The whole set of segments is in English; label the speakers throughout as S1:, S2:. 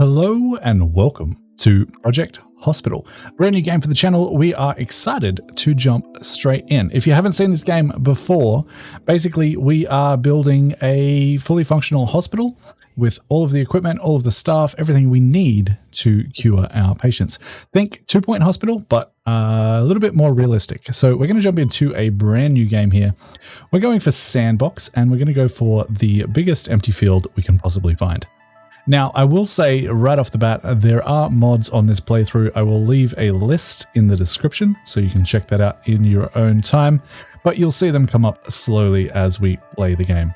S1: Hello and welcome to Project Hospital, brand new game for the channel. We are excited to jump straight in. If you haven't seen this game before, basically we are building a fully functional hospital with all of the equipment, all of the staff, everything we need to cure our patients. Think 2-point hospital, but a little bit more realistic. So we're going to jump into a brand new game here. We're going for sandbox, and we're going to go for the biggest empty field we can possibly find. Now, I will say right off the bat, there are mods on this playthrough. I will leave a list in the description so you can check that out in your own time, but you'll see them come up slowly as we play the game.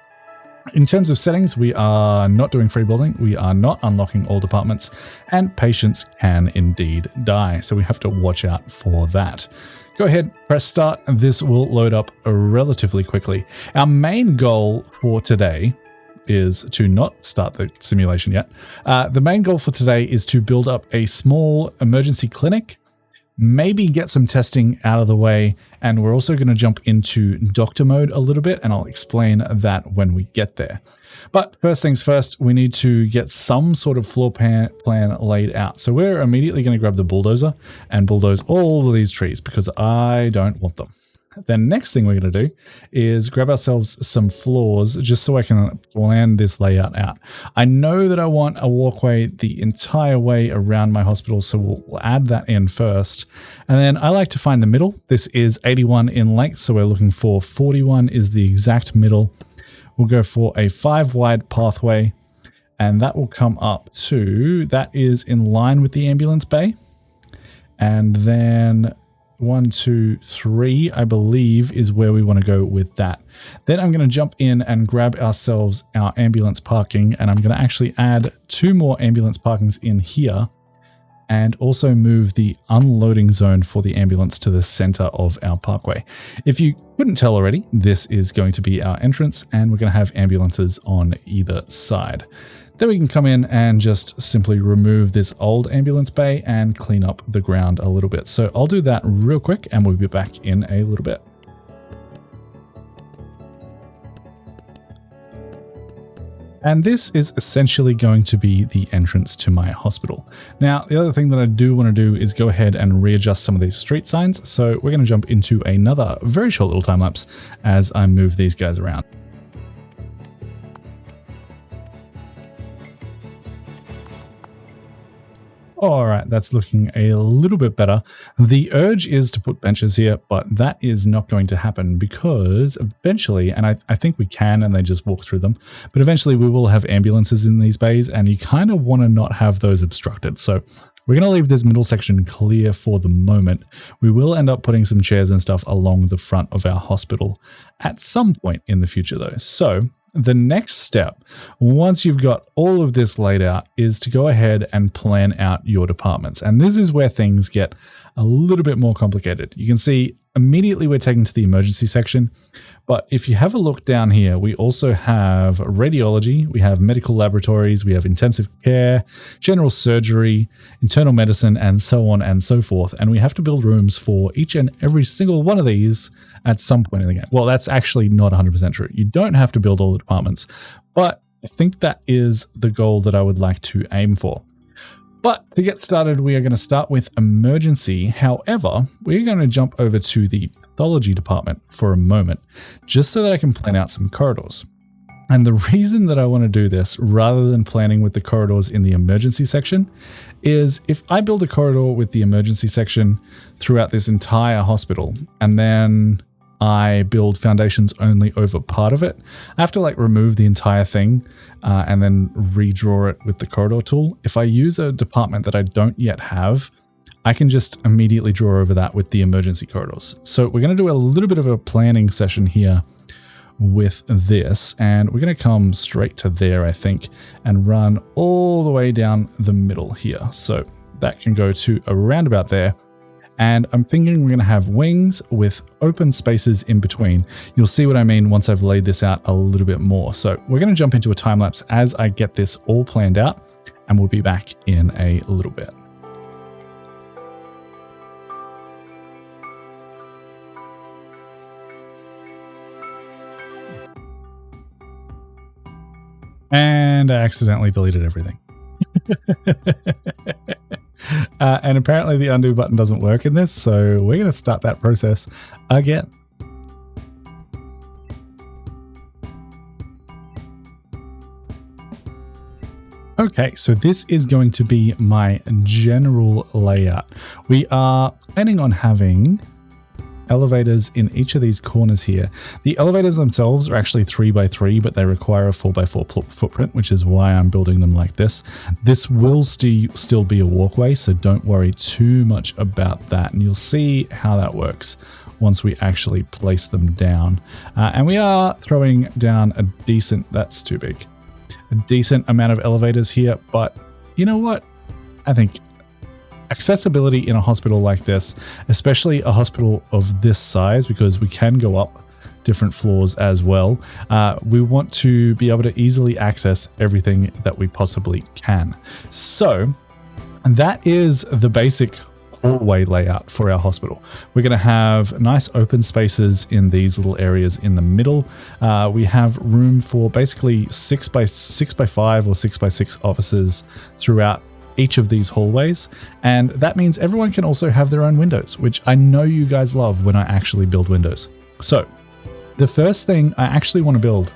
S1: In terms of settings, we are not doing free building, we are not unlocking all departments, and patients can indeed die, so we have to watch out for that. Go ahead, press start, and this will load up relatively quickly. Our main goal for today is to not start the simulation yet. The main goal for today is to build up a small emergency clinic, maybe get some testing out of the way, and we're also going to jump into doctor mode a little bit, and I'll explain that when we get there. But first things first, we need to get some sort of floor plan laid out. So we're immediately going to grab the bulldozer and bulldoze all of these trees because I don't want them. The next thing we're going to do is grab ourselves some floors just so I can plan this layout out. I know that I want a walkway the entire way around my hospital, so we'll add that in first. And then I like to find the middle. This is 81 in length, so we're looking for 41 is the exact middle. We'll go for a 5-wide pathway, and that will come up to, that is in line with the ambulance bay. And then 1, 2, 3, I believe, is where we want to go with that. Then I'm going to jump in and grab ourselves our ambulance parking, and I'm going to actually add 2 more ambulance parkings in here and also move the unloading zone for the ambulance to the center of our parkway. If you couldn't tell already, this is going to be our entrance, and we're going to have ambulances on either side. Then we can come in and just simply remove this old ambulance bay and clean up the ground a little bit. So I'll do that real quick and we'll be back in a little bit. And this is essentially going to be the entrance to my hospital. Now, the other thing that I do want to do is go ahead and readjust some of these street signs. So we're going to jump into another very short little time lapse as I move these guys around. All right, that's looking a little bit better. The urge is to put benches here, but that is not going to happen because eventually, and I think we can, and they just walk through them, but eventually we will have ambulances in these bays, and you kind of want to not have those obstructed. So we're going to leave this middle section clear for the moment. We will end up putting some chairs and stuff along the front of our hospital at some point in the future though. So the next step, once you've got all of this laid out, is to go ahead and plan out your departments. And this is where things get a little bit more complicated. You can see immediately we're taken to the emergency section. But if you have a look down here, we also have radiology, we have medical laboratories, we have intensive care, general surgery, internal medicine, and so on and so forth. And we have to build rooms for each and every single one of these at some point in the game. Well, that's actually not 100% true. You don't have to build all the departments, but I think that is the goal that I would like to aim for. But to get started, we are going to start with emergency. However, we're going to jump over to the pathology department for a moment, just so that I can plan out some corridors. And the reason that I want to do this, rather than planning with the corridors in the emergency section, is if I build a corridor with the emergency section throughout this entire hospital, and then I build foundations only over part of it, I have to like remove the entire thing and then redraw it with the corridor tool. If I use a department that I don't yet have, I can just immediately draw over that with the emergency corridors. So we're going to do a little bit of a planning session here with this, and we're going to come straight to there, I think, and run all the way down the middle here. So that can go to around about there. And I'm thinking we're going to have wings with open spaces in between. You'll see what I mean once I've laid this out a little bit more. So we're going to jump into a time lapse as I get this all planned out, and we'll be back in a little bit. And I accidentally deleted everything. And apparently the undo button doesn't work in this, so we're going to start that process again. Okay, so this is going to be my general layout. We are planning on having elevators in each of these corners here. The elevators themselves are actually 3x3, but they require a 4x4 footprint, which is why I'm building them like this. This will still be a walkway, so don't worry too much about that, and you'll see how that works once we actually place them down. And we are throwing down a decent, that's too big, a decent amount of elevators here, but you know what? I think accessibility in a hospital like this, especially a hospital of this size, because we can go up different floors as well, we want to be able to easily access everything that we possibly can. So that is the basic hallway layout for our hospital. We're going to have nice open spaces in these little areas in the middle. We have room for basically 6x5 or 6x6 offices throughout each of these hallways, and that means everyone can also have their own windows, which I know you guys love when I actually build windows. So the first thing I actually want to build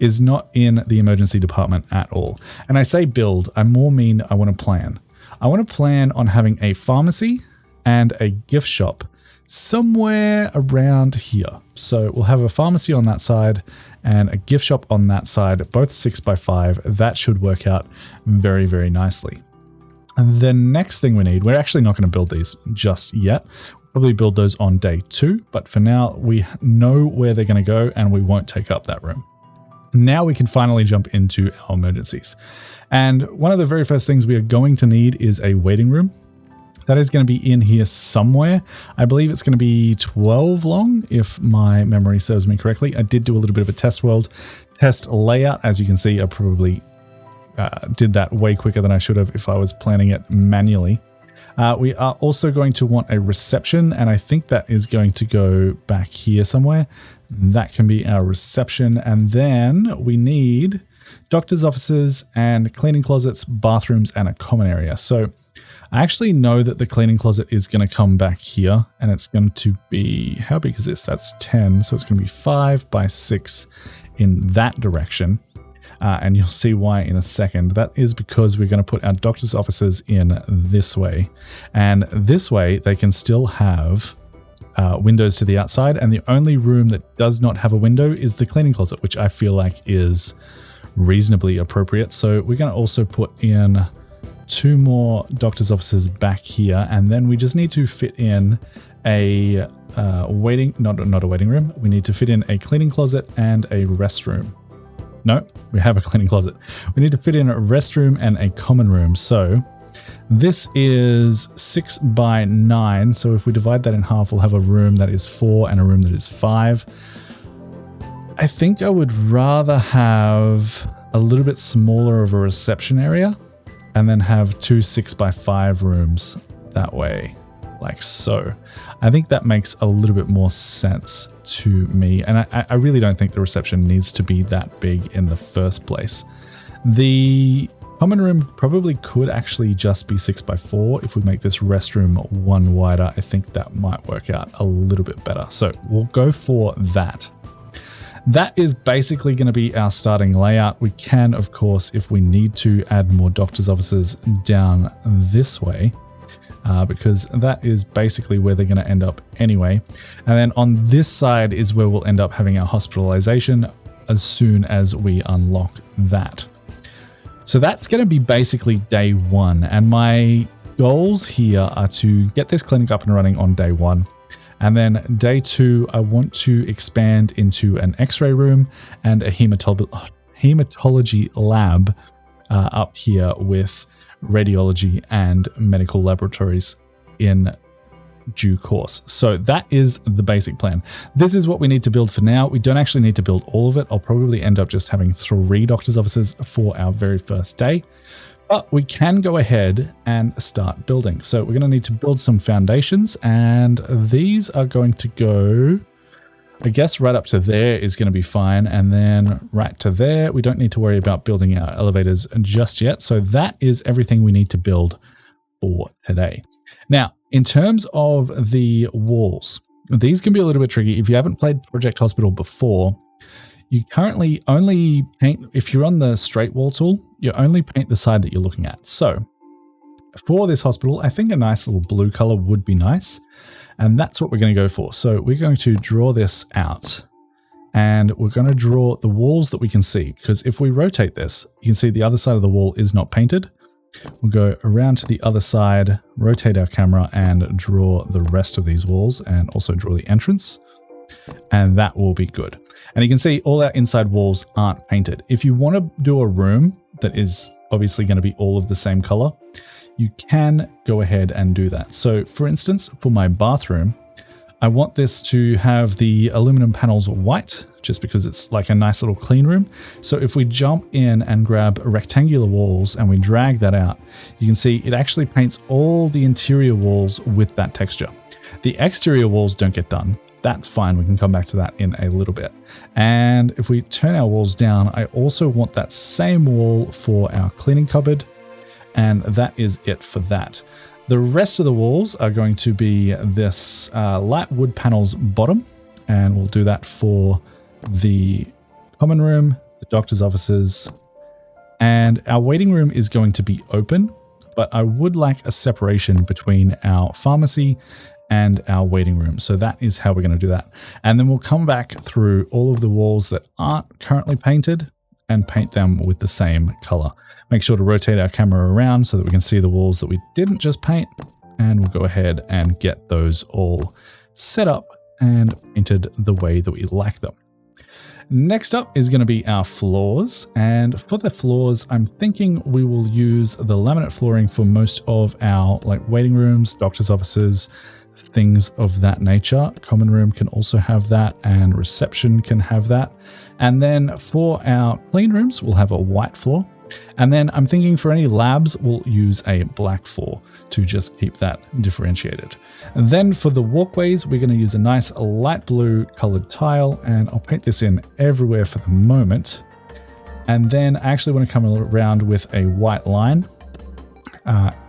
S1: is not in the emergency department at all. And I say build, I more mean I want to plan. I want to plan on having a pharmacy and a gift shop somewhere around here. So we'll have a pharmacy on that side and a gift shop on that side, both 6x5. That should work out very, very nicely. And the next thing we need, we're actually not going to build these just yet. We'll probably build those on day 2, but for now we know where they're going to go and we won't take up that room. Now we can finally jump into our emergencies. And one of the very first things we are going to need is a waiting room. That is going to be in here somewhere. I believe it's going to be 12 long, if my memory serves me correctly. I did do a little bit of a test layout. As you can see, I probably did that way quicker than I should have if I was planning it manually. We are also going to want a reception, and I think that is going to go back here somewhere. That can be our reception. And then we need doctor's offices and cleaning closets, bathrooms, and a common area. So I actually know that the cleaning closet is going to come back here, and it's going to be, how big is this? That's 10. So it's going to be 5x6 in that direction. And you'll see why in a second. That is because we're going to put our doctor's offices in this way. And this way, they can still have windows to the outside. And the only room that does not have a window is the cleaning closet, which I feel like is reasonably appropriate. So we're going to also put in 2 more doctor's offices back here. And then we just need to fit in a not a waiting room. We need to fit in a cleaning closet and a restroom. No, we have a cleaning closet. We need to fit in a restroom and a common room. So this is 6x9. So if we divide that in half, we'll have a room that is 4 and a room that is 5. I think I would rather have a little bit smaller of a reception area and then have 2 6x5 rooms that way, like so. I think that makes a little bit more sense to me. And I really don't think the reception needs to be that big in the first place. The common room probably could actually just be 6x4. If we make this restroom 1 wider, I think that might work out a little bit better. So we'll go for that. That is basically going to be our starting layout. We can, of course, if we need to, add more doctor's offices down this way. Because that is basically where they're going to end up anyway. And then on this side is where we'll end up having our hospitalization as soon as we unlock that. So that's going to be basically day 1. And my goals here are to get this clinic up and running on day 1. And then day 2, I want to expand into an x-ray room and a hematology lab up here with radiology and medical laboratories in due course. So that is the basic plan. This is what we need to build for now. We don't actually need to build all of it. I'll probably end up just having 3 doctor's offices for our very first day, but we can go ahead and start building. So we're going to need to build some foundations, and these are going to go I guess right up to there is going to be fine. And then right to there, we don't need to worry about building our elevators just yet. So that is everything we need to build for today. Now, in terms of the walls, these can be a little bit tricky. If you haven't played Project Hospital before, you currently only paint, if you're on the straight wall tool, you only paint the side that you're looking at. So for this hospital, I think a nice little blue color would be nice. And that's what we're going to go for. So we're going to draw this out and we're going to draw the walls that we can see, because if we rotate this, you can see the other side of the wall is not painted. We'll go around to the other side, rotate our camera and draw the rest of these walls and also draw the entrance. And that will be good. And you can see all our inside walls aren't painted. If you want to do a room that is obviously going to be all of the same color, you can go ahead and do that. So for instance, for my bathroom, I want this to have the aluminum panels white, just because it's like a nice little clean room. So if we jump in and grab rectangular walls and we drag that out, you can see it actually paints all the interior walls with that texture. The exterior walls don't get done. That's fine. We can come back to that in a little bit. And if we turn our walls down, I also want that same wall for our cleaning cupboard. And that is it for that. The rest of the walls are going to be this light wood panels bottom. And we'll do that for the common room, the doctor's offices, and our waiting room is going to be open, but I would like a separation between our pharmacy and our waiting room. So that is how we're going to do that. And then we'll come back through all of the walls that aren't currently painted and paint them with the same color. Make sure to rotate our camera around so that we can see the walls that we didn't just paint, and we'll go ahead and get those all set up and painted the way that we like them. Next up is going to be our floors, and for the floors, I'm thinking we will use the laminate flooring for most of our waiting rooms, doctor's offices, things of that nature. Common room can also have that, and reception can have that. And then for our clean rooms, we'll have a white floor. And then I'm thinking for any labs, we'll use a black floor to just keep that differentiated. And then for the walkways, we're going to use a nice light blue colored tile, and I'll paint this in everywhere for the moment. And then I actually want to come around with a white line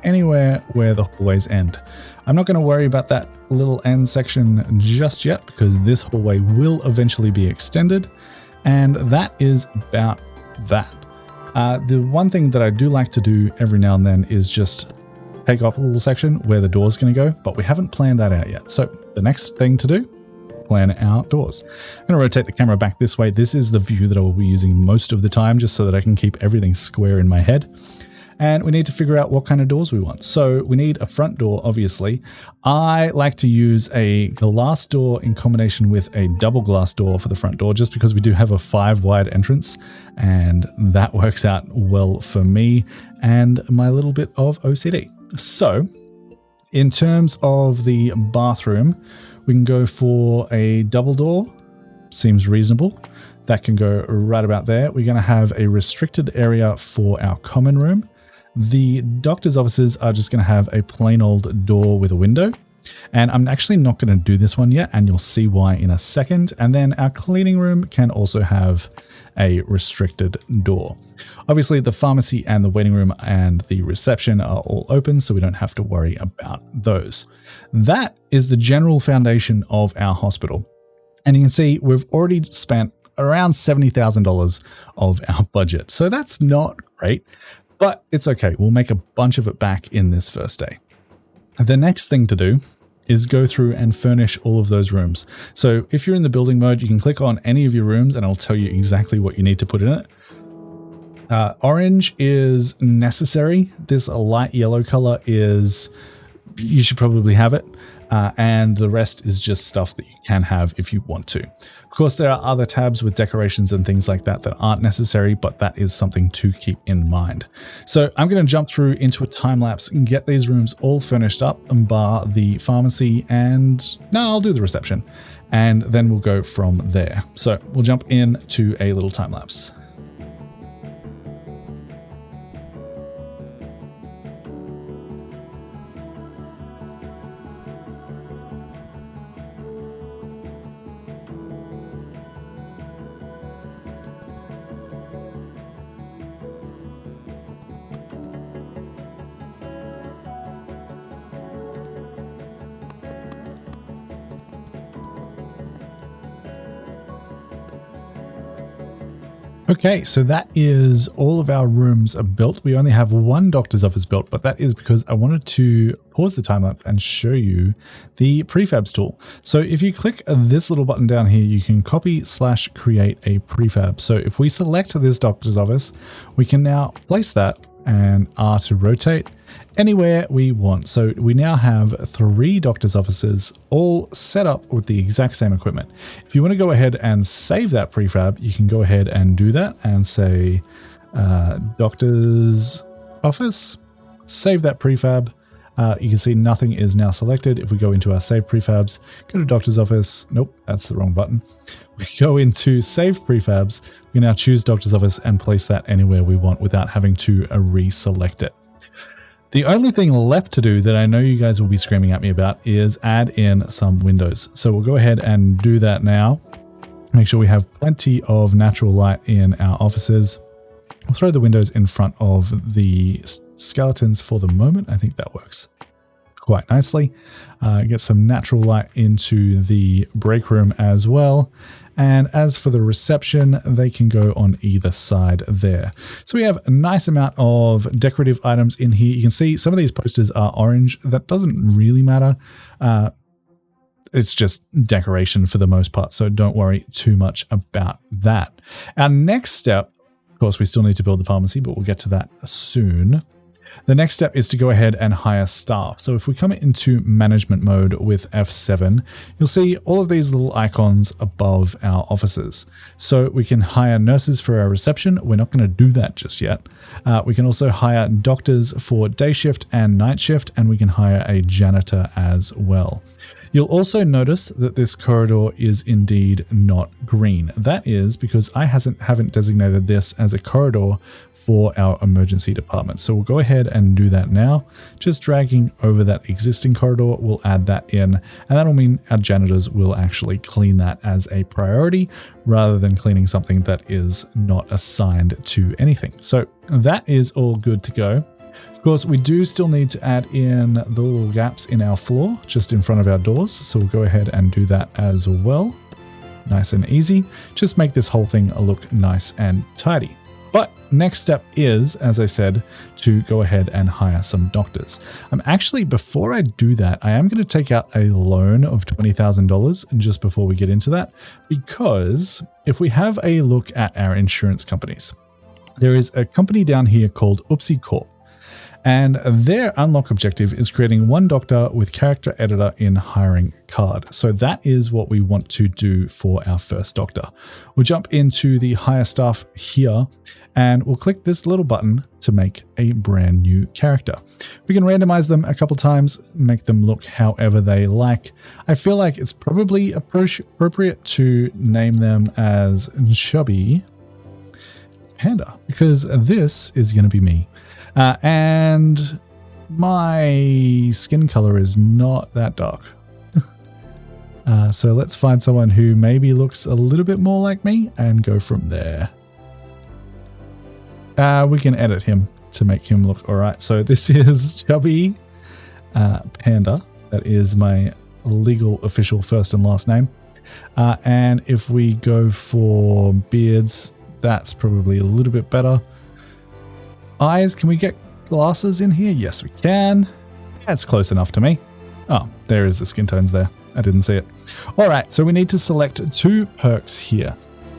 S1: anywhere where the hallways end. I'm not going to worry about that little end section just yet, because this hallway will eventually be extended. And that is about that. The one thing that I do like to do every now and then is just take off a little section where the door's going to go, but we haven't planned that out yet. So the next thing to do, plan our doors. I'm going to rotate the camera back this way. This is the view that I will be using most of the time, just so that I can keep everything square in my head. And we need to figure out what kind of doors we want. So we need a front door, obviously. I like to use a glass door in combination with a double glass door for the front door, just because we do have a 5 wide entrance, and that works out well for me and my little bit of OCD. So in terms of the bathroom, we can go for a double door. Seems reasonable. That can go right about there. We're going to have a restricted area for our common room. The doctor's offices are just going to have a plain old door with a window. And I'm actually not going to do this one yet, and you'll see why in a second. And then our cleaning room can also have a restricted door. Obviously, the pharmacy and the waiting room and the reception are all open, so we don't have to worry about those. That is the general foundation of our hospital. And you can see we've already spent around $70,000 of our budget. So that's not great. But it's okay, we'll make a bunch of it back in this first day. The next thing to do is go through and furnish all of those rooms. So if you're in the building mode, you can click on any of your rooms and I'll tell you exactly what you need to put in it. Orange is necessary. This light yellow color is, you should probably have it. And the rest is just stuff that you can have if you want to. Of course, there are other tabs with decorations and things like that that aren't necessary, but that is something to keep in mind. So I'm going to jump through into a time lapse and get these rooms all furnished up, and bar the pharmacy, and no, I'll do the reception, and then we'll go from there. So we'll jump into a little time lapse. Okay, so that is all of our rooms are built. We only have one doctor's office built, but that is because I wanted to pause the time lapse and show you the prefabs tool. So if you click this little button down here, you can copy/create a prefab. So if we select this doctor's office, we can now place that and R to rotate anywhere we want. So we now have 3 doctor's offices all set up with the exact same equipment. If you want to go ahead and save that prefab, you can go ahead and do that and say doctor's office, save that prefab. You can see nothing is now selected. If we go into our save prefabs, go to doctor's office. Nope, that's the wrong button. We go into save prefabs. We now choose doctor's office and place that anywhere we want without having to reselect it. The only thing left to do that I know you guys will be screaming at me about is add in some windows. So we'll go ahead and do that now. Make sure we have plenty of natural light in our offices. We'll throw the windows in front of the skeletons for the moment. I think that works quite nicely. Get some natural light into the break room as well. And as for the reception, they can go on either side there. So we have a nice amount of decorative items in here. You can see some of these posters are orange. That doesn't really matter. It's just decoration for the most part, so don't worry too much about that. Our next step, of course, we still need to build the pharmacy, but we'll get to that soon. The next step is to go ahead and hire staff. So if we come into management mode with F7, you'll see all of these little icons above our offices. So we can hire nurses for our reception. We're not going to do that just yet. We can also hire doctors for day shift and night shift, and we can hire a janitor as well. You'll also notice that this corridor is indeed not green. That is because I haven't designated this as a corridor for our emergency department. So we'll go ahead and do that now. Just dragging over that existing corridor, we'll add that in, and that'll mean our janitors will actually clean that as a priority rather than cleaning something that is not assigned to anything. So that is all good to go. Of course, we do still need to add in the little gaps in our floor just in front of our doors. So we'll go ahead and do that as well. Nice and easy. Just make this whole thing look nice and tidy. But next step is, as I said, to go ahead and hire some doctors. Actually, before I do that, I am going to take out a loan of $20,000 just before we get into that, because if we have a look at our insurance companies, there is a company down here called Oopsie Corp. And their unlock objective is creating one doctor with character editor in hiring card. So that is what we want to do for our first doctor. We'll jump into the hire staff here and we'll click this little button to make a brand new character. We can randomize them a couple times, make them look however they like. I feel like it's probably appropriate to name them as ChubbyPanda because this is going to be me. And my skin color is not that dark. So let's find someone who maybe looks a little bit more like me and go from there. We can edit him to make him look all right. So this is ChubbyPanda. That is my legal official first and last name. And if we go for beards, that's probably a little bit better. Eyes, can we get glasses in here? Yes, we can. That's close enough to me. Oh, there is the skin tones there. I didn't see it. All right, so we need to select 2 perks here.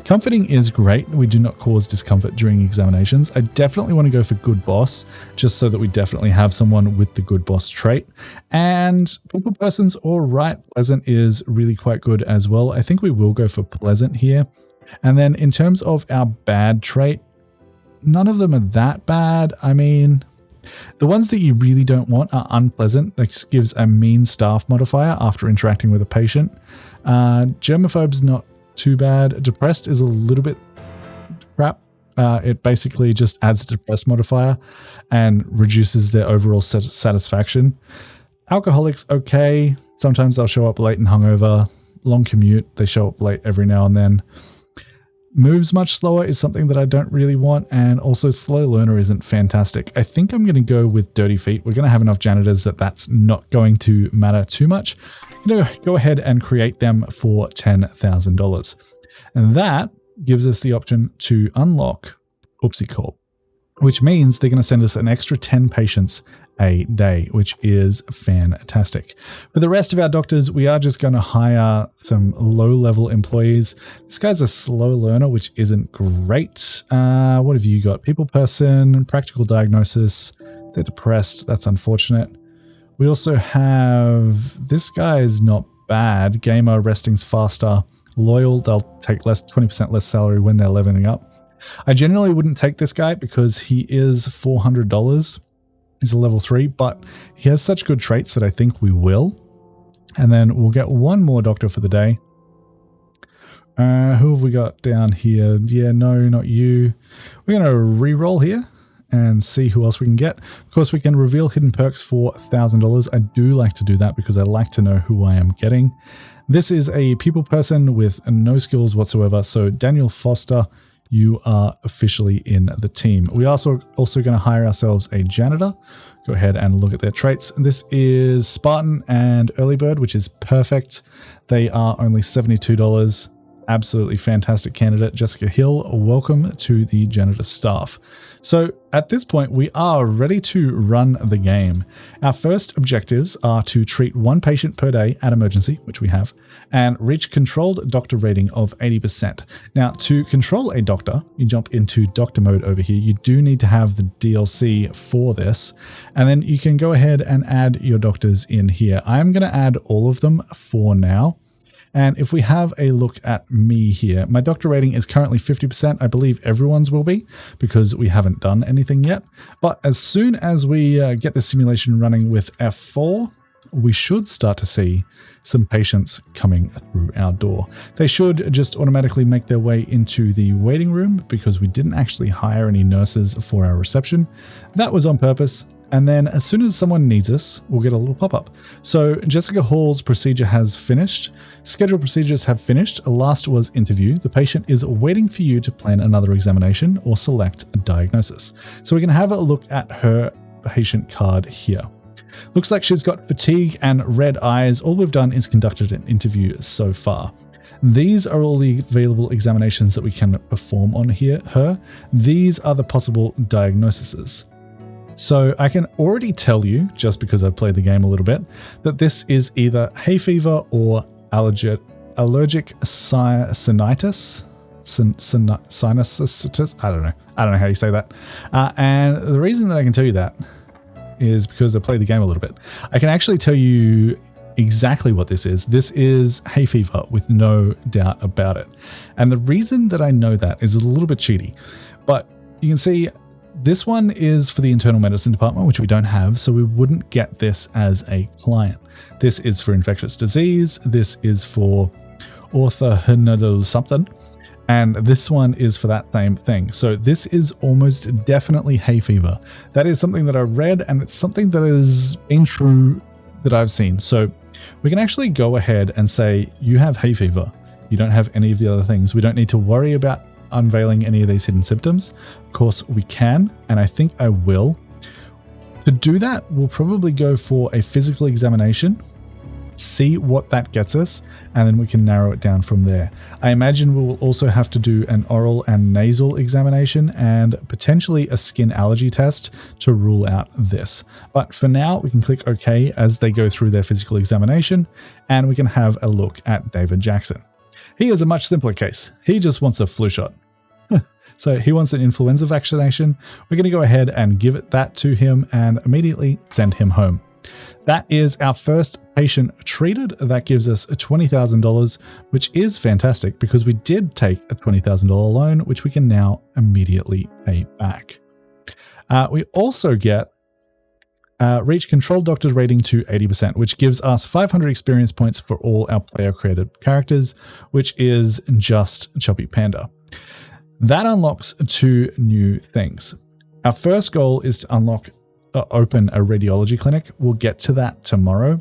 S1: Comforting is great. We do not cause discomfort during examinations. I definitely want to go for Good Boss, just so that we definitely have someone with the Good Boss trait. And People Person's all right. Pleasant is really quite good as well. I think we will go for Pleasant here. And then in terms of our bad trait, none of them are that bad. I mean, the ones that you really don't want are unpleasant. This gives a mean staff modifier after interacting with a patient. Germaphobe's not too bad. Depressed is a little bit crap. It basically just adds a depressed modifier and reduces their overall satisfaction. Alcoholics, okay. Sometimes they'll show up late and hungover. Long commute, they show up late every now and then. Moves much slower is something that I don't really want, and also slow learner isn't fantastic. I think I'm going to go with dirty feet. We're going to have enough janitors that that's not going to matter too much. I'm going to go ahead and create them for $10,000. And that gives us the option to unlock Oopsie Corp, which means they're going to send us an extra 10 patients a day, which is fantastic. For the rest of our doctors, we are just going to hire some low-level employees. This guy's a slow learner, which isn't great. What have you got? People person, practical diagnosis. They're depressed. That's unfortunate. We also have, this guy is not bad. Gamer, resting's faster. Loyal, they'll take 20% less salary when they're leveling up. I generally wouldn't take this guy because he is $400. He's a level 3, but he has such good traits that I think we will. And then we'll get one more doctor for the day. Who have we got down here? Yeah, no, not you. We're going to re-roll here and see who else we can get. Of course, we can reveal hidden perks for $1,000. I do like to do that because I like to know who I am getting. This is a people person with no skills whatsoever. So Daniel Foster, you are officially in the team. We are also going to hire ourselves a janitor. Go ahead and look at their traits. This is Spartan and Early Bird, which is perfect. They are only $72. Absolutely fantastic candidate. Jessica Hill, welcome to the janitor staff. So at this point, we are ready to run the game. Our first objectives are to treat one patient per day at emergency, which we have, and reach controlled doctor rating of 80%. Now, to control a doctor, you jump into doctor mode over here. You do need to have the DLC for this, and then you can go ahead and add your doctors in here. I'm going to add all of them for now. And if we have a look at me here, my doctor rating is currently 50%. I believe everyone's will be because we haven't done anything yet. But as soon as we get the simulation running with F4, we should start to see some patients coming through our door. They should just automatically make their way into the waiting room because we didn't actually hire any nurses for our reception. That was on purpose. And then as soon as someone needs us, we'll get a little pop-up. So Jessica Hall's procedure has finished. Scheduled procedures have finished. Last was interview. The patient is waiting for you to plan another examination or select a diagnosis. So we can have a look at her patient card here. Looks like she's got fatigue and red eyes. All we've done is conducted an interview so far. These are all the available examinations that we can perform on her. These are the possible diagnoses. So I can already tell you, just because I've played the game a little bit, that this is either hay fever or allergic sinusitis. Sinusitis. I don't know how you say that. And the reason that I can tell you that is because I played the game a little bit. I can actually tell you exactly what this is. This is hay fever with no doubt about it. And the reason that I know that is a little bit cheaty, but you can see this one is for the internal medicine department, which we don't have, so we wouldn't get this as a client. This is for infectious disease. This is for orthohedral something. And this one is for that same thing. So this is almost definitely hay fever. That is something that I read, and it's something that is been true that I've seen. So we can actually go ahead and say, you have hay fever. You don't have any of the other things. We don't need to worry about unveiling any of these hidden symptoms. Of course, we can, and I think I will. To do that, we'll probably go for a physical examination, see what that gets us, and then we can narrow it down from there. I imagine we will also have to do an oral and nasal examination and potentially a skin allergy test to rule out this. But for now, we can click OK as they go through their physical examination, and we can have a look at David Jackson. He is a much simpler case. He just wants a flu shot. So he wants an influenza vaccination. We're going to go ahead and give that to him and immediately send him home. That is our first patient treated. That gives us $20,000, which is fantastic because we did take a $20,000 loan, which we can now immediately pay back. We also get reach control doctor rating to 80%, which gives us 500 experience points for all our player-created characters, which is just ChubbyPanda. That unlocks two new things. Our first goal is to open a radiology clinic. We'll get to that tomorrow.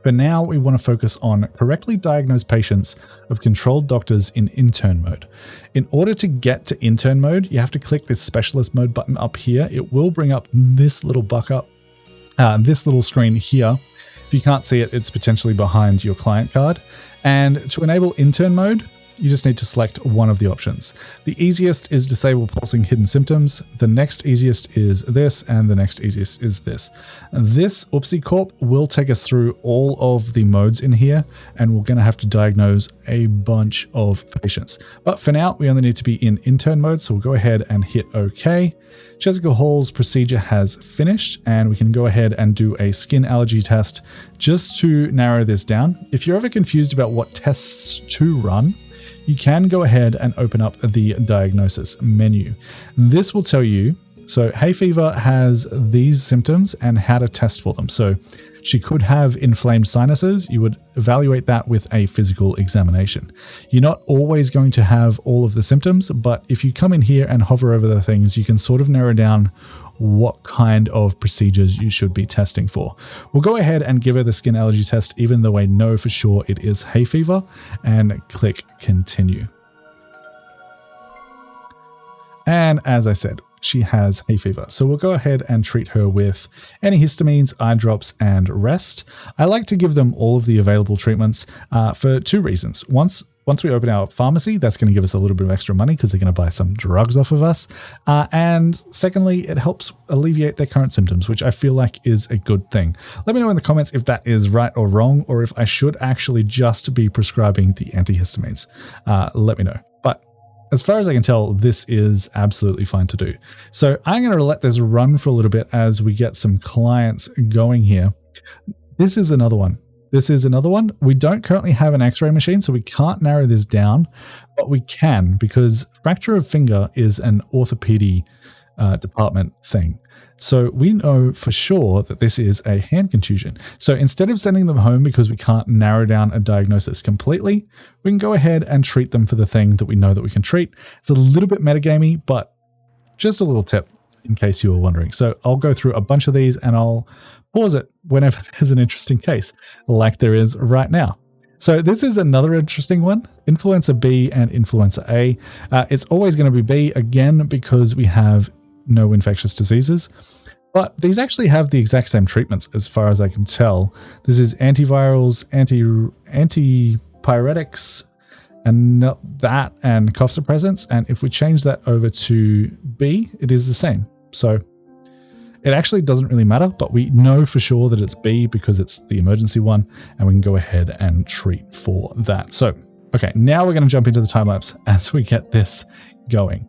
S1: For now, we want to focus on correctly diagnosed patients of controlled doctors in intern mode. In order to get to intern mode, you have to click this specialist mode button up here. It will bring up this little this little screen here. If you can't see it, it's potentially behind your client card. And to enable intern mode, you just need to select one of the options. The easiest is disable pulsing hidden symptoms. The next easiest is this, and the next easiest is this. This Oopsie Corp will take us through all of the modes in here, and we're going to have to diagnose a bunch of patients. But for now, we only need to be in intern mode, so we'll go ahead and hit OK. Jessica Hall's procedure has finished, and we can go ahead and do a skin allergy test just to narrow this down. If you're ever confused about what tests to run, you can go ahead and open up the diagnosis menu. This will tell you, so hay fever has these symptoms and how to test for them. So she could have inflamed sinuses. You would evaluate that with a physical examination. You're not always going to have all of the symptoms, but if you come in here and hover over the things, you can sort of narrow down what kind of procedures you should be testing for. We'll go ahead and give her the skin allergy test, even though I know for sure it is hay fever, and click continue. And as I said, she has hay fever. So we'll go ahead and treat her with antihistamines, eye drops, and rest. I like to give them all of the available treatments for two reasons. Once we open our pharmacy, that's going to give us a little bit of extra money because they're going to buy some drugs off of us. And secondly, it helps alleviate their current symptoms, which I feel like is a good thing. Let me know in the comments if that is right or wrong, or if I should actually just be prescribing the antihistamines. Let me know. But as far as I can tell, this is absolutely fine to do. So I'm going to let this run for a little bit as we get some clients going here. This is another one. We don't currently have an x-ray machine, so we can't narrow this down, but we can, because fracture of finger is an orthopedic department thing. So we know for sure that this is a hand contusion. So instead of sending them home because we can't narrow down a diagnosis completely, we can go ahead and treat them for the thing that we know that we can treat. It's a little bit metagamey, but just a little tip in case you were wondering. So I'll go through a bunch of these and I'll pause it whenever there's an interesting case, like there is right now. So this is another interesting one, influenza B and influenza A. It's always going to be B again because we have no infectious diseases, but these actually have the exact same treatments as far as I can tell. This is antivirals, antipyretics, and that, and cough suppressants. And if we change that over to B, it is the same. So it actually doesn't really matter, but we know for sure that it's B because it's the emergency one, and we can go ahead and treat for that. So, okay, now we're going to jump into the time lapse as we get this going.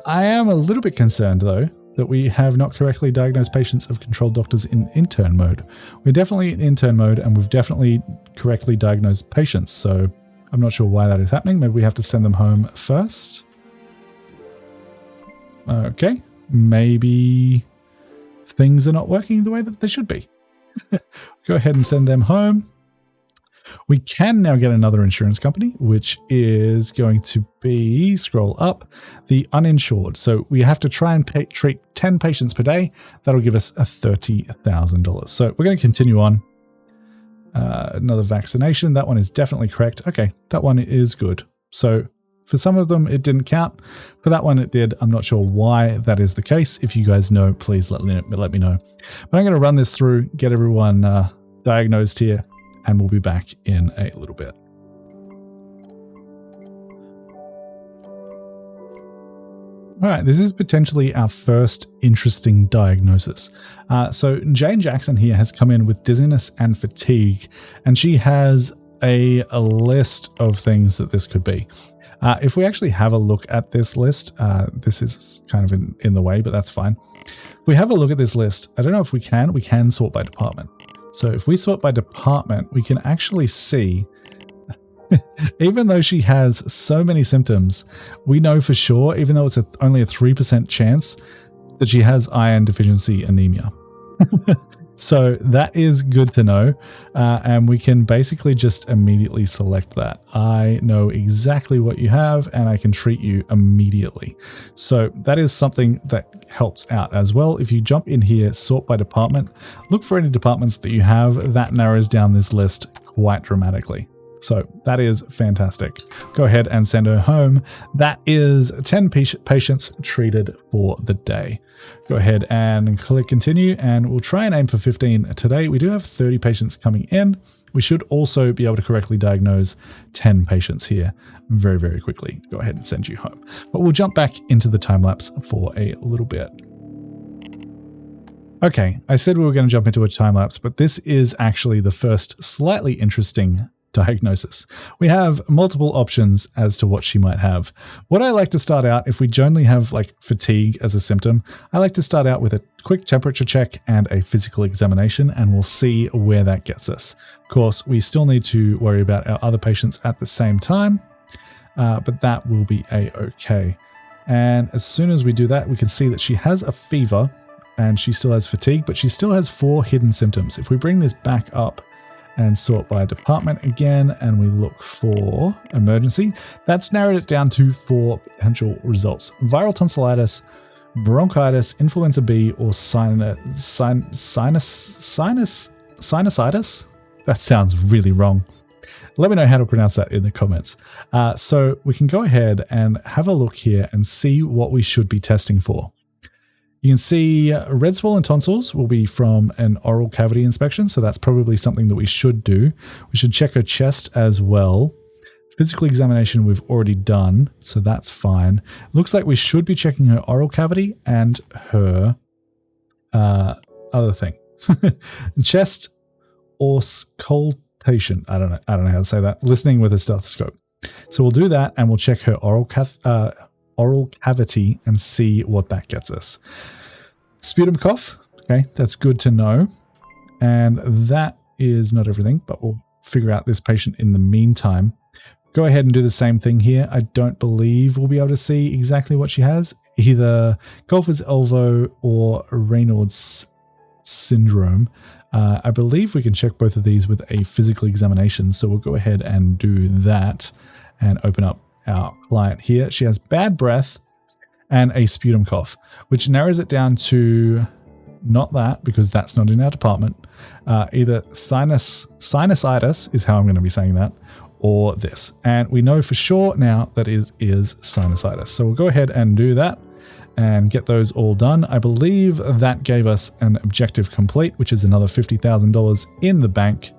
S1: I am a little bit concerned, though, that we have not correctly diagnosed patients of controlled doctors in intern mode. We're definitely in intern mode, and we've definitely correctly diagnosed patients, so I'm not sure why that is happening. Maybe we have to send them home first. Okay, maybe things are not working the way that they should be. Go ahead and send them home. We can now get another insurance company, which is going to be, scroll up, the uninsured. So we have to try and treat 10 patients per day. That'll give us $30,000. So we're going to continue on. Another vaccination. That one is definitely correct. Okay, that one is good. So for some of them, it didn't count. For that one, it did. I'm not sure why that is the case. If you guys know, please let me know. But I'm going to run this through, get everyone diagnosed here, and we'll be back in a little bit. All right, this is potentially our first interesting diagnosis. So Jane Jackson here has come in with dizziness and fatigue, and she has a list of things that this could be. If we actually have a look at this list, this is kind of in the way, but that's fine. If we have a look at this list, I don't know if we can sort by department. So if we sort by department, we can actually see, even though she has so many symptoms, we know for sure, even though it's only a 3% chance, that she has iron deficiency anemia. So that is good to know. And we can basically just immediately select that. I know exactly what you have and I can treat you immediately. So that is something that helps out as well. If you jump in here, sort by department, look for any departments that you have, that narrows down this list quite dramatically. So that is fantastic. Go ahead and send her home. That is 10 patients treated for the day. Go ahead and click continue, and we'll try and aim for 15 today. We do have 30 patients coming in. We should also be able to correctly diagnose 10 patients here very, very quickly. Go ahead and send you home. But we'll jump back into the time lapse for a little bit. Okay, I said we were going to jump into a time lapse, but this is actually the first slightly interesting diagnosis. We have multiple options as to what she might have. What I like to start out, if we generally have like fatigue as a symptom, I like to start out with a quick temperature check and a physical examination, and we'll see where that gets us. Of course, we still need to worry about our other patients at the same time, but that will be a-okay. And as soon as we do that, we can see that she has a fever and she still has fatigue, but she still has 4 hidden symptoms. If we bring this back up and sort by department again, and we look for emergency, that's narrowed it down to 4 potential results: viral tonsillitis, bronchitis, influenza B, or sinusitis. That sounds really wrong. Let me know how to pronounce that in the comments. So we can go ahead and have a look here and see what we should be testing for. You can see red swollen tonsils will be from an oral cavity inspection, so that's probably something that we should do. We should check her chest as well. Physical examination we've already done, so that's fine. Looks like we should be checking her oral cavity and her other thing. Chest auscultation. I don't know how to say that. Listening with a stethoscope. So we'll do that, and we'll check her oral cavity and see what that gets us. Sputum cough. Okay, that's good to know. And that is not everything, but we'll figure out this patient in the meantime. Go ahead and do the same thing here. I don't believe we'll be able to see exactly what she has. Either golfer's elbow or Raynaud's syndrome. I believe we can check both of these with a physical examination. So we'll go ahead and do that and open up our client here. She has bad breath and a sputum cough, which narrows it down to not that, because that's not in our department. Either sinusitis is how I'm going to be saying that, or this. And we know for sure now that it is sinusitis. So we'll go ahead and do that and get those all done. I believe that gave us an objective complete, which is another $50,000 in the bank.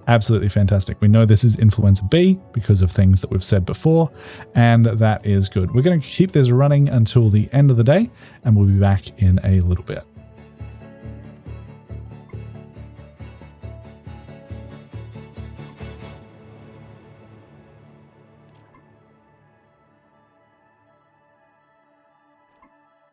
S1: Absolutely fantastic. We know this is influenza B because of things that we've said before, and that is good. We're going to keep this running until the end of the day, and we'll be back in a little bit.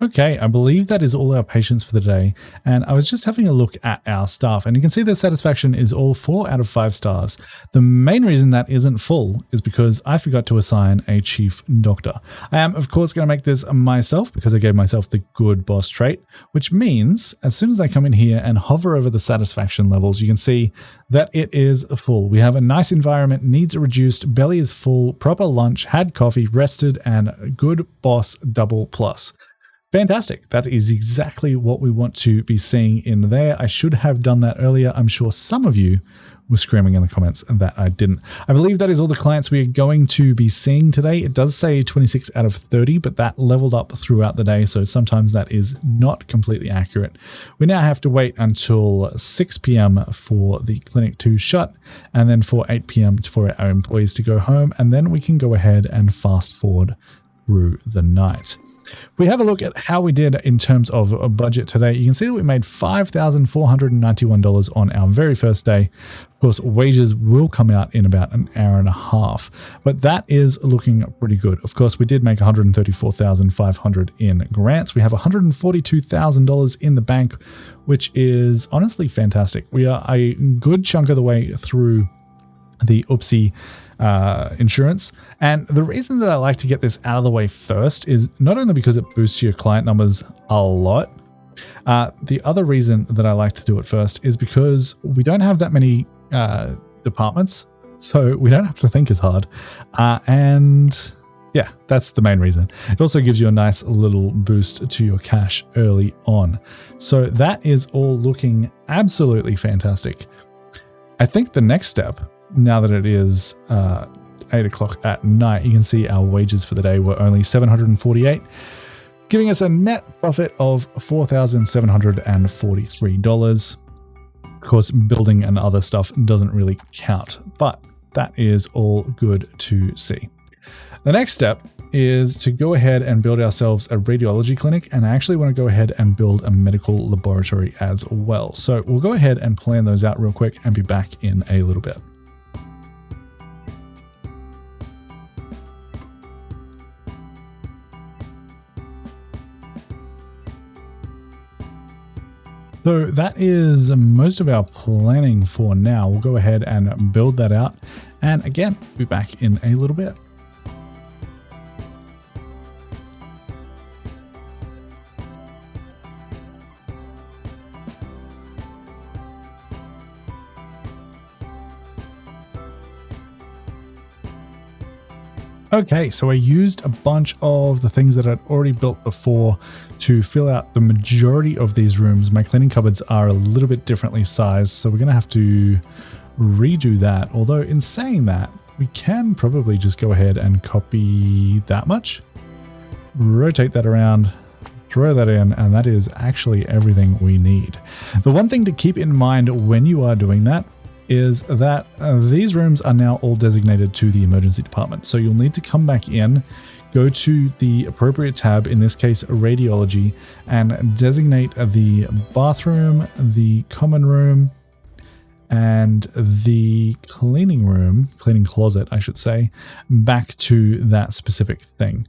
S1: Okay, I believe that is all our patients for the day, and I was just having a look at our staff, and you can see their satisfaction is all 4 out of 5 stars. The main reason that isn't full is because I forgot to assign a chief doctor. I am, of course, going to make this myself because I gave myself the good boss trait, which means as soon as I come in here and hover over the satisfaction levels, you can see that it is full. We have a nice environment, needs are reduced, belly is full, proper lunch, had coffee, rested, and good boss double plus. Fantastic. That is exactly what we want to be seeing in there. I should have done that earlier. I'm sure some of you were screaming in the comments that I didn't. I believe that is all the clients we are going to be seeing today. It does say 26 out of 30, but that leveled up throughout the day, so sometimes that is not completely accurate. We now have to wait until 6 p.m. for the clinic to shut, and then for 8 p.m. for our employees to go home, and then we can go ahead and fast forward through the night. We have a look at how we did in terms of a budget today. You can see that we made $5,491 on our very first day. Of course, wages will come out in about an hour and a half, but that is looking pretty good. Of course, we did make $134,500 in grants. We have $142,000 in the bank, which is honestly fantastic. We are a good chunk of the way through the oopsie insurance. And the reason that I like to get this out of the way first is not only because it boosts your client numbers a lot. The other reason that I like to do it first is because we don't have that many departments, so we don't have to think as hard. And yeah, that's the main reason. It also gives you a nice little boost to your cash early on. So that is all looking absolutely fantastic. I think the next step now that it is 8 o'clock at night, you can see our wages for the day were only $748, giving us a net profit of $4,743. Of course, building and other stuff doesn't really count, but that is all good to see. The next step is to go ahead and build ourselves a radiology clinic, and I actually want to go ahead and build a medical laboratory as well. So we'll go ahead and plan those out real quick and be back in a little bit. So that is most of our planning for now. We'll go ahead and build that out, and again, be back in a little bit. Okay, so I used a bunch of the things that I'd already built before to fill out the majority of these rooms. My cleaning cupboards are a little bit differently sized, so we're going to have to redo that. Although in saying that, we can probably just go ahead and copy that much, rotate that around, throw that in, and that is actually everything we need. The one thing to keep in mind when you are doing that is that these rooms are now all designated to the emergency department. So you'll need to come back in, go to the appropriate tab, in this case radiology, and designate the bathroom, the common room, and the cleaning closet, I should say, back to that specific thing.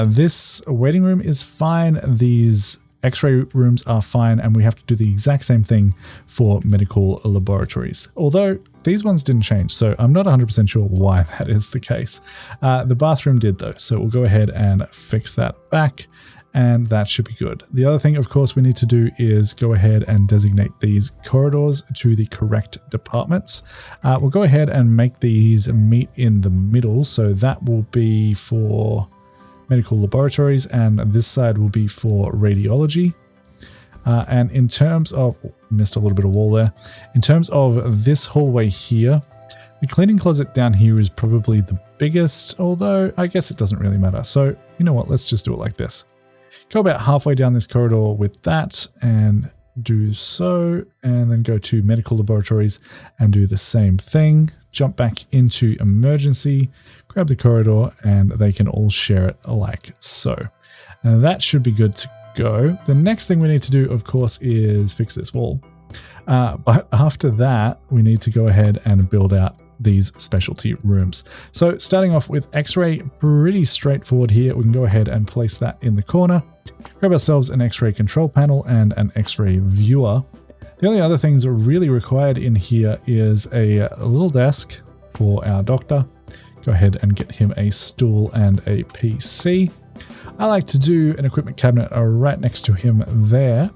S1: This waiting room is fine. These X-ray rooms are fine, and we have to do the exact same thing for medical laboratories. Although these ones didn't change, so I'm not 100% sure why that is the case. The bathroom did though, so we'll go ahead and fix that back, and that should be good. The other thing, of course, we need to do is go ahead and designate these corridors to the correct departments. We'll go ahead and make these meet in the middle, so that will be for medical laboratories, and this side will be for radiology. And in terms of, missed a little bit of wall there. In terms of this hallway here, the cleaning closet down here is probably the biggest, although I guess it doesn't really matter. So you know what, let's just do it like this. Go about halfway down this corridor with that and do so, and then go to medical laboratories and do the same thing. Jump back into emergency, grab the corridor, and they can all share it like so. Now that should be good to go. The next thing we need to do, of course, is fix this wall. But after that, we need to go ahead and build out these specialty rooms. So starting off with X-ray, pretty straightforward here. We can go ahead and place that in the corner. Grab ourselves an X-ray control panel and an X-ray viewer. The only other things really required in here is a little desk for our doctor. Go ahead and get him a stool and a PC. I like to do an equipment cabinet right next to him there,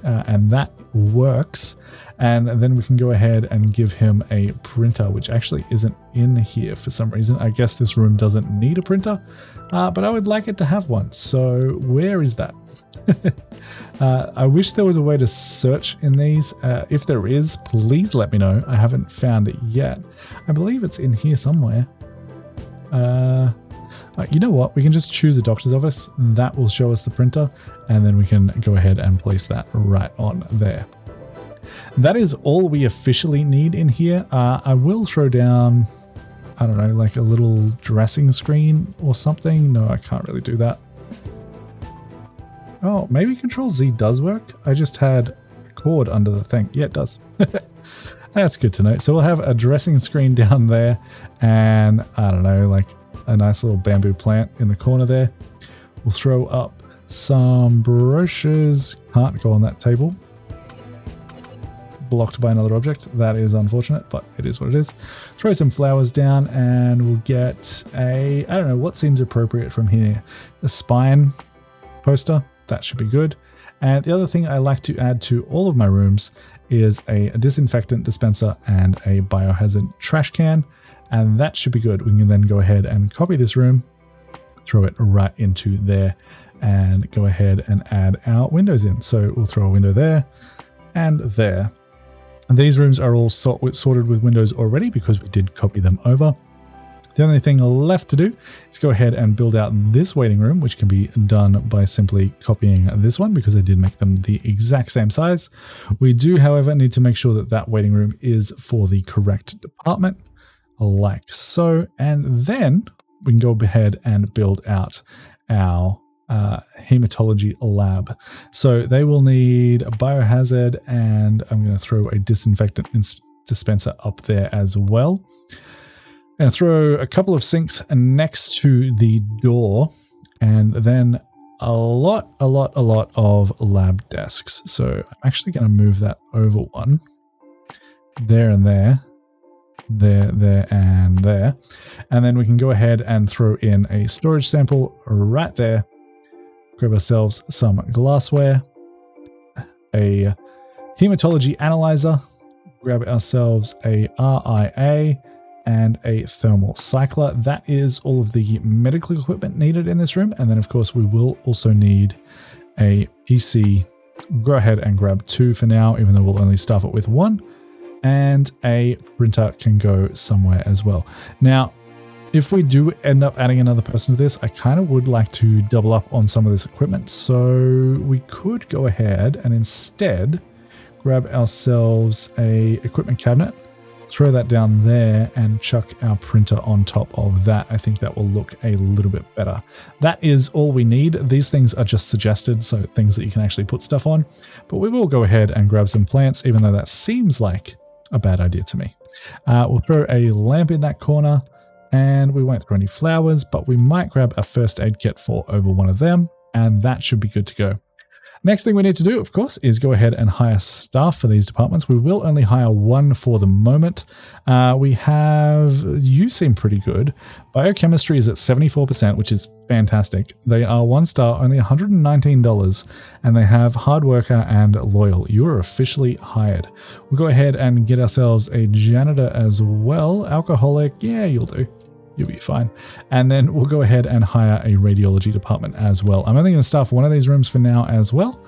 S1: and that works. And then we can go ahead and give him a printer, which actually isn't in here for some reason. I guess this room doesn't need a printer, but I would like it to have one. So where is that? I wish there was a way to search in these. If there is, please let me know. I haven't found it yet. I believe it's in here somewhere. You know what? We can just choose a doctor's office. That will show us the printer, and then we can go ahead and place that right on there. That is all we officially need in here. I will throw down, I don't know, like a little dressing screen or something. No, I can't really do that. Oh, maybe Control Z does work. I just had a cord under the thing. Yeah, it does. That's good to know. So we'll have a dressing screen down there, and I don't know, like a nice little bamboo plant in the corner there. We'll throw up some brochures. Can't go on that table. Blocked by another object. That is unfortunate, but it is what it is. Throw some flowers down, and we'll get a, I don't know, what seems appropriate from here. A spine poster. That should be good. And the other thing I like to add to all of my rooms is a disinfectant dispenser and a biohazard trash can. And that should be good. We can then go ahead and copy this room, throw it right into there, and go ahead and add our windows in. So we'll throw a window there and there. These rooms are all sorted with windows already because we did copy them over. The only thing left to do is go ahead and build out this waiting room, which can be done by simply copying this one because I did make them the exact same size. We do, however, need to make sure that that waiting room is for the correct department, like so. And then we can go ahead and build out our hematology lab. So they will need a biohazard, and I'm going to throw a disinfectant dispenser up there as well. And throw a couple of sinks next to the door, and then a lot of lab desks. So I'm actually going to move that over one. There and there. There and there. And then we can go ahead and throw in a storage sample right there. Grab ourselves some glassware, a hematology analyzer, grab ourselves a RIA, and a thermal cycler. That is all of the medical equipment needed in this room. And then of course we will also need a PC. Go ahead and grab 2 for now, even though we'll only staff it with 1. And a printer can go somewhere as well. Now, if we do end up adding another person to this, I kind of would like to double up on some of this equipment. So we could go ahead and instead grab ourselves a equipment cabinet, throw that down there, and chuck our printer on top of that. I think that will look a little bit better. That is all we need. These things are just suggested, so things that you can actually put stuff on. But we will go ahead and grab some plants, even though that seems like a bad idea to me. We'll throw a lamp in that corner, and we won't throw any flowers, but we might grab a first aid kit for over one of them, and that should be good to go. Next thing we need to do, of course, is go ahead and hire staff for these departments. We will only hire 1 for the moment. You seem pretty good. Biochemistry is at 74%, which is fantastic. They are 1 star, only $119, and they have hard worker and loyal. You are officially hired. We'll go ahead and get ourselves a janitor as well. Alcoholic, yeah, you'll do. You'll be fine. And then we'll go ahead and hire a radiology department as well. I'm only going to staff 1 of these rooms for now as well,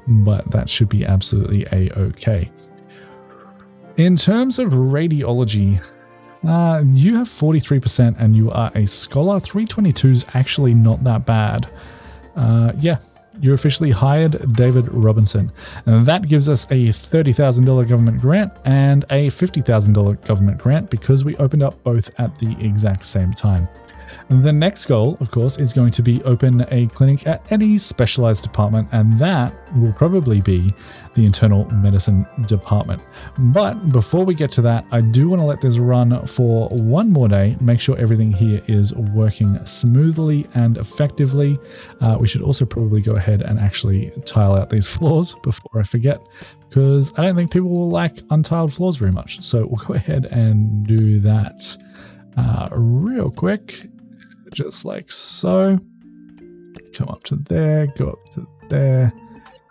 S1: but that should be absolutely a-okay. In terms of radiology, you have 43% and you are a scholar. 322 is actually not that bad. Yeah. You're officially hired, David Robinson. And that gives us a $30,000 government grant and a $50,000 government grant because we opened up both at the exact same time. The next goal, of course, is going to be open a clinic at any specialized department, and that will probably be the internal medicine department. But before we get to that, I do want to let this run for 1 more day, make sure everything here is working smoothly and effectively. We should also probably go ahead and actually tile out these floors before I forget, because I don't think people will like untiled floors very much. So we'll go ahead and do that real quick. Just like so. Come up to there, go up to there,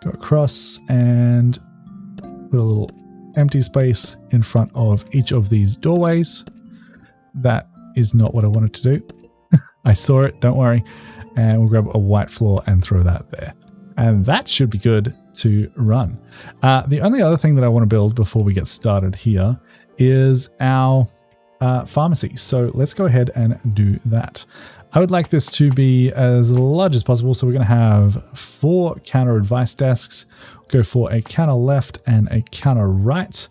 S1: go across, and put a little empty space in front of each of these doorways. That is not what I wanted to do. I saw it, don't worry. And we'll grab a white floor and throw that there. And that should be good to run. The only other thing that I want to build before we get started here is our pharmacy. So let's go ahead and do that. I would like this to be as large as possible. So we're going to have 4 counter advice desks, go for a counter left and a counter right.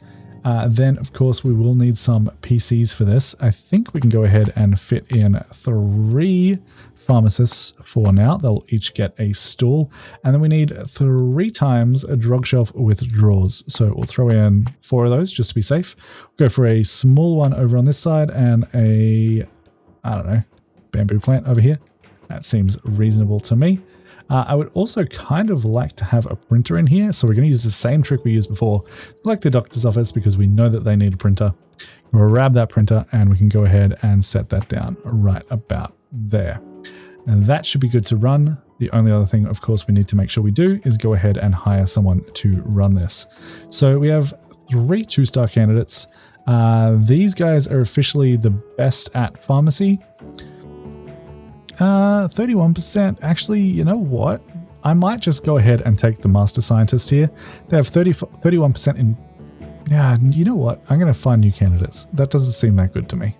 S1: Then of course we will need some PCs for this. I think we can go ahead and fit in 3 pharmacists for now. They'll each get a stool. And then we need 3 times a drug shelf with drawers. So we'll throw in 4 of those just to be safe. We'll go for a small one over on this side and a, I don't know, bamboo plant over here. That seems reasonable to me. I would also kind of like to have a printer in here. So we're going to use the same trick we used before. Select the doctor's office because we know that they need a printer. We'll grab that printer and we can go ahead and set that down right about there. And that should be good to run. The only other thing, of course, we need to make sure we do is go ahead and hire someone to run this. So we have 3 2-star candidates. These guys are officially the best at pharmacy. 31%. Actually, you know what? I might just go ahead and take the master scientist here. They have 31% in Yeah, you know what? I'm going to find new candidates. That doesn't seem that good to me.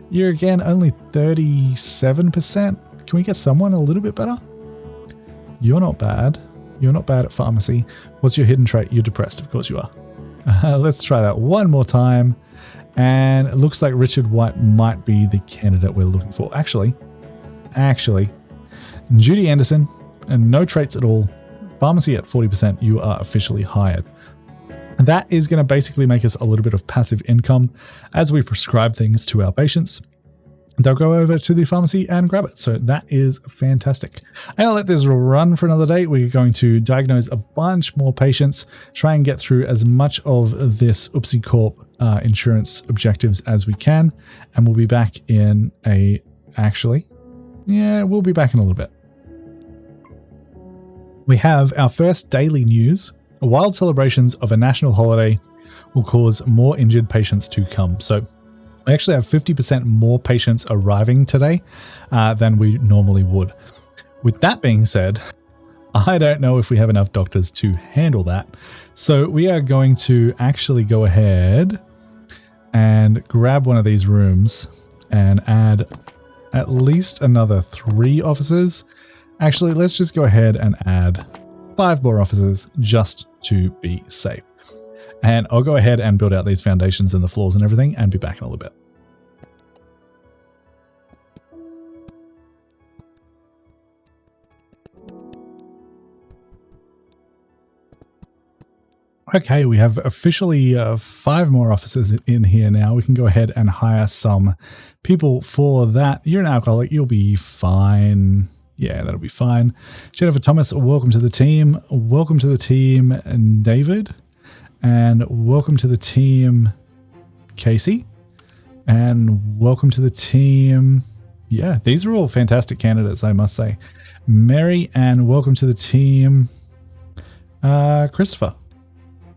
S1: You're again only 37%. Can we get someone a little bit better? You're not bad. You're not bad at pharmacy. What's your hidden trait? You're depressed. Of course you are. Let's try that one more time. And it looks like Richard White might be the candidate we're looking for. Actually, Judy Anderson, and no traits at all. Pharmacy at 40%. You are officially hired. And that is going to basically make us a little bit of passive income as we prescribe things to our patients. They'll go over to the pharmacy and grab it. So that is fantastic. I'll let this run for another day. We're going to diagnose a bunch more patients, try and get through as much of this Oopsie Corp insurance objectives as we can. And we'll be back in we'll be back in a little bit. We have our first daily news. Wild celebrations of a national holiday will cause more injured patients to come. So we actually have 50% more patients arriving today than we normally would. With that being said, I don't know if we have enough doctors to handle that. So we are going to actually go ahead and grab one of these rooms and add at least another 3 officers. Actually, let's just go ahead and add 5 more officers just to be safe. And I'll go ahead and build out these foundations and the floors and everything and be back in a little bit. Okay, we have officially 5 more officers in here now. We can go ahead and hire some people for that. You're an alcoholic, you'll be fine. Yeah, that'll be fine. Jennifer Thomas, welcome to the team. Welcome to the team, David. And welcome to the team, Casey. And welcome to the team. Yeah, these are all fantastic candidates, I must say. Mary, and welcome to the team, Christopher.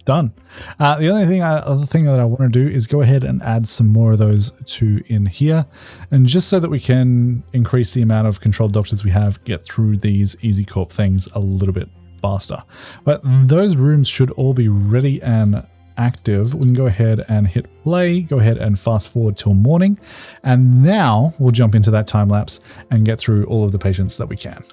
S1: Done. The other thing that I want to do is go ahead and add some more of those 2 in here, and just so that we can increase the amount of controlled doctors we have, get through these Easy Corp things a little bit faster. But those rooms should all be ready and active. We can go ahead and hit play, go ahead and fast forward till morning, and now we'll jump into that time lapse and get through all of the patients that we can.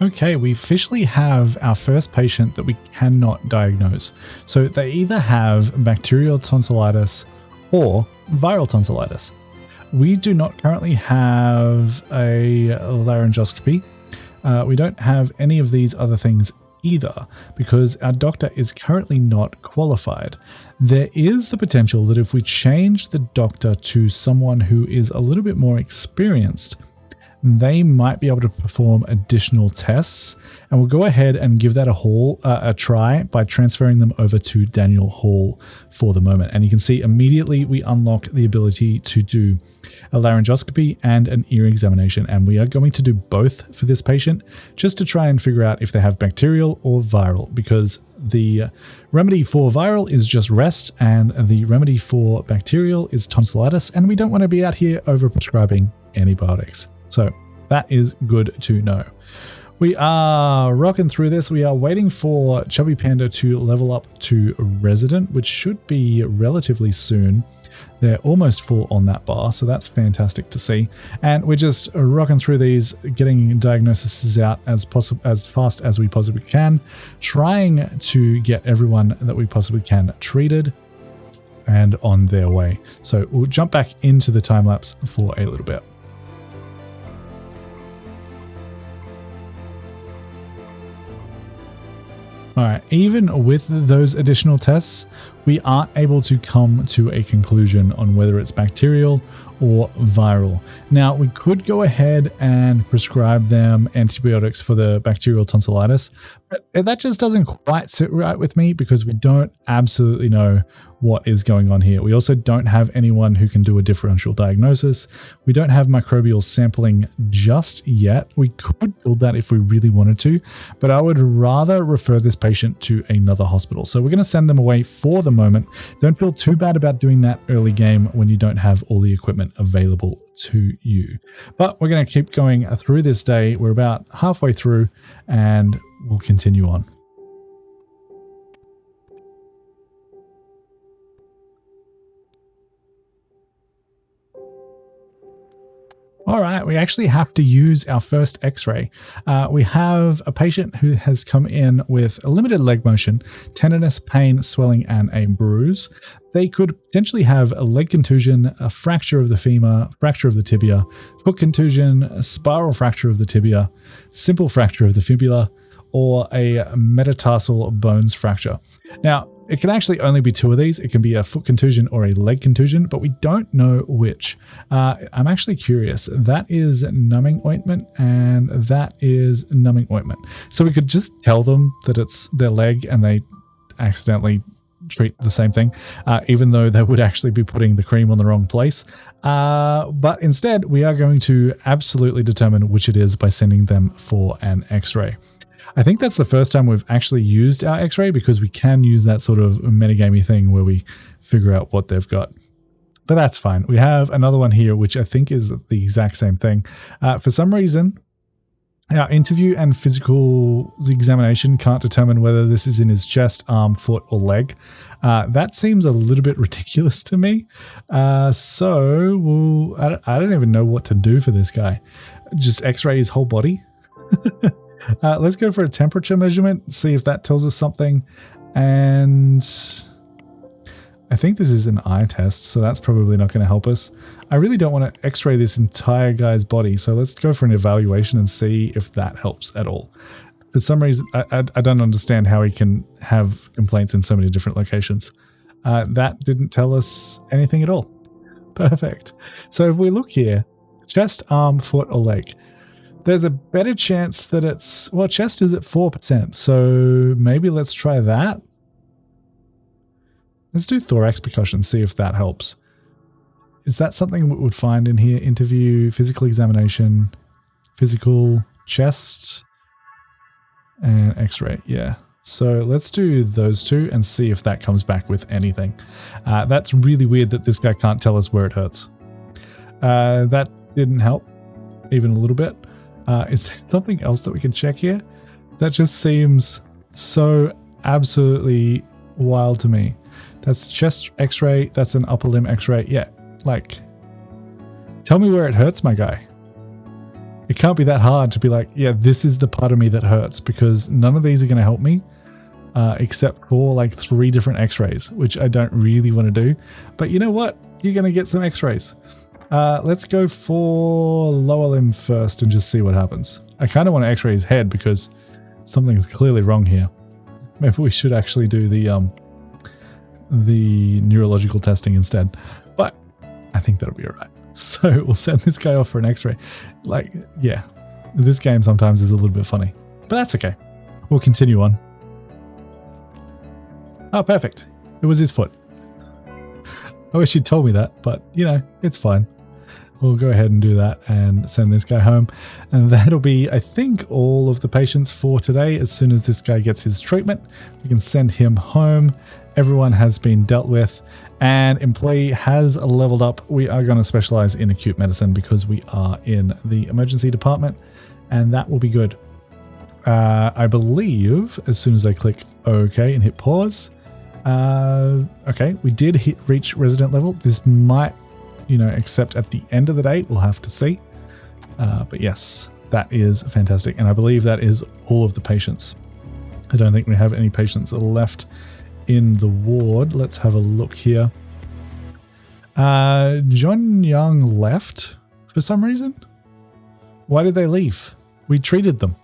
S1: Okay, we officially have our first patient that we cannot diagnose. So they either have bacterial tonsillitis or viral tonsillitis. We do not currently have a laryngoscopy. We don't have any of these other things either because our doctor is currently not qualified. There is the potential that if we change the doctor to someone who is a little bit more experienced, they might be able to perform additional tests, and we'll go ahead and give that a try by transferring them over to Daniel Hall for the moment. And you can see immediately we unlock the ability to do a laryngoscopy and an ear examination, and we are going to do both for this patient just to try and figure out if they have bacterial or viral, because the remedy for viral is just rest and the remedy for bacterial is tonsillitis, and we don't want to be out here over prescribing antibiotics. So that is good to know. We are rocking through this. We are waiting for ChubbyPanda to level up to resident, which should be relatively soon. They're almost full on that bar, so that's fantastic to see. And we're just rocking through these, getting diagnoses out as fast as we possibly can, trying to get everyone that we possibly can treated and on their way. So we'll jump back into the time lapse for a little bit. All right, even with those additional tests, we aren't able to come to a conclusion on whether it's bacterial or viral. Now, we could go ahead and prescribe them antibiotics for the bacterial tonsillitis, but that just doesn't quite sit right with me because we don't absolutely know what is going on here. We also don't have anyone who can do a differential diagnosis. We don't have microbial sampling just yet. We could build that if we really wanted to, but I would rather refer this patient to another hospital. So we're going to send them away for the moment. Don't feel too bad about doing that early game when you don't have all the equipment available to you. But we're going to keep going through this day. We're about halfway through and we'll continue on. All right, we actually have to use our first x-ray. We have a patient who has come in with a limited leg motion, tenderness, pain, swelling, and a bruise. They could potentially have a leg contusion, a fracture of the femur, fracture of the tibia, foot contusion, a spiral fracture of the tibia, simple fracture of the fibula, or a metatarsal bones fracture. Now, it can actually only be two of these. It can be a foot contusion or a leg contusion, but we don't know which. I'm actually curious. That is numbing ointment and that is numbing ointment. So we could just tell them that it's their leg and they accidentally treat the same thing, even though they would actually be putting the cream on the wrong place. But instead, we are going to absolutely determine which it is by sending them for an x-ray. I think that's the first time we've actually used our x-ray because we can use that sort of metagamey thing where we figure out what they've got. But that's fine. We have another one here, which I think is the exact same thing. For some reason, our interview and physical examination can't determine whether this is in his chest, arm, foot, or leg. That seems a little bit ridiculous to me. I don't even know what to do for this guy. Just x-ray his whole body. Let's go for a temperature measurement, see if that tells us something. And I think this is an eye test, so that's probably not going to help us. I really don't want to x-ray this entire guy's body, so let's go for an evaluation and see if that helps at all. For some reason, I don't understand how he can have complaints in so many different locations. That didn't tell us anything at all. Perfect. So if we look here, chest, arm, foot, or leg, there's a better chance that it's, well, chest is at 4%, so maybe let's try that. Let's do thorax percussion, see if that helps. Is that something we would find in here? Interview, physical examination, physical, chest, and x-ray, yeah. So let's do those two and see if that comes back with anything. That's really weird that this guy can't tell us where it hurts. That didn't help even a little bit. Is there something else that we can check here? That just seems so absolutely wild to me. That's chest x-ray. That's an upper limb x-ray. Yeah, like, tell me where it hurts, my guy. It can't be that hard to be like, yeah, this is the part of me that hurts, because none of these are going to help me except for like 3 different x-rays, which I don't really want to do. But you know what? You're going to get some x-rays. Let's go for lower limb first and just see what happens. I kind of want to x-ray his head because something's clearly wrong here. Maybe we should actually do the neurological testing instead. But I think that'll be all right. So we'll send this guy off for an x-ray. Like, yeah, this game sometimes is a little bit funny, but that's okay. We'll continue on. Oh, perfect. It was his foot. I wish he'd told me that, but you know, it's fine. We'll go ahead and do that and send this guy home. And that'll be, I think, all of the patients for today. As soon as this guy gets his treatment, we can send him home. Everyone has been dealt with and employee has leveled up. We are going to specialize in acute medicine because we are in the emergency department, and that will be good. I believe as soon as I click OK and hit pause. Okay, we did reach resident level. This might, you know, accept at the end of the day. We'll have to see. But yes, that is fantastic. And I believe that is all of the patients. I don't think we have any patients left in the ward. Let's have a look here. John Young left for some reason. Why did they leave? We treated them.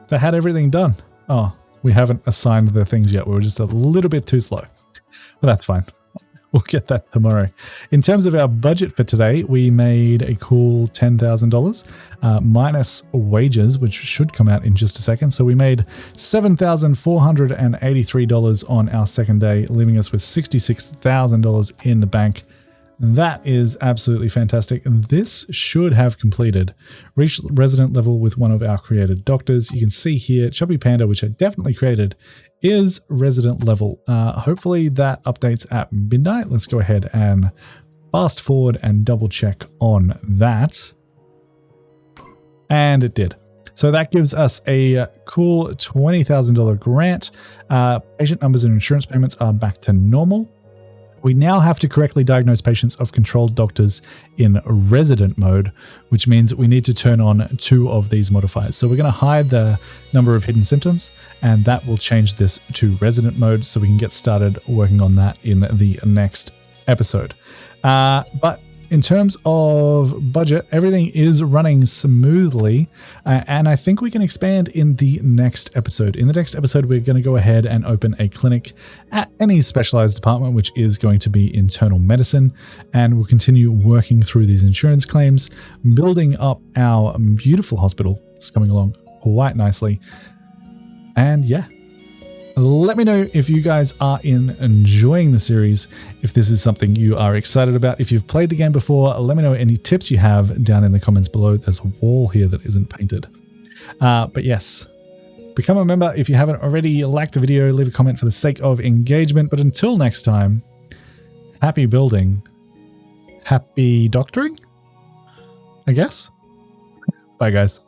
S1: They had everything done. Oh, we haven't assigned their things yet. We were just a little bit too slow. But that's fine. We'll get that tomorrow. In terms of our budget for today, we made a cool $10,000 minus wages, which should come out in just a second. So we made $7,483 on our second day, leaving us with $66,000 in the bank. That is absolutely fantastic. And this should have completed. Reach resident level with one of our created doctors. You can see here, ChubbyPanda, which I definitely created, is resident level. Hopefully that updates at midnight. Let's go ahead and fast forward and double check on that. And it did. So that gives us a cool $20,000 grant. Patient numbers and insurance payments are back to normal. We now have to correctly diagnose patients of controlled doctors in resident mode, which means we need to turn on 2 of these modifiers. So we're going to hide the number of hidden symptoms, and that will change this to resident mode so we can get started working on that in the next episode. But in terms of budget, everything is running smoothly, and I think we can expand in the next episode. In the next episode, we're going to go ahead and open a clinic at any specialized department, which is going to be internal medicine, and we'll continue working through these insurance claims, building up our beautiful hospital. It's coming along quite nicely. And yeah. Let me know if you guys are enjoying the series, if this is something you are excited about. If you've played the game before, let me know any tips you have down in the comments below. There's a wall here that isn't painted. But yes, become a member if you haven't already. Like the video, leave a comment for the sake of engagement. But until next time, happy building, happy doctoring, I guess. Bye, guys.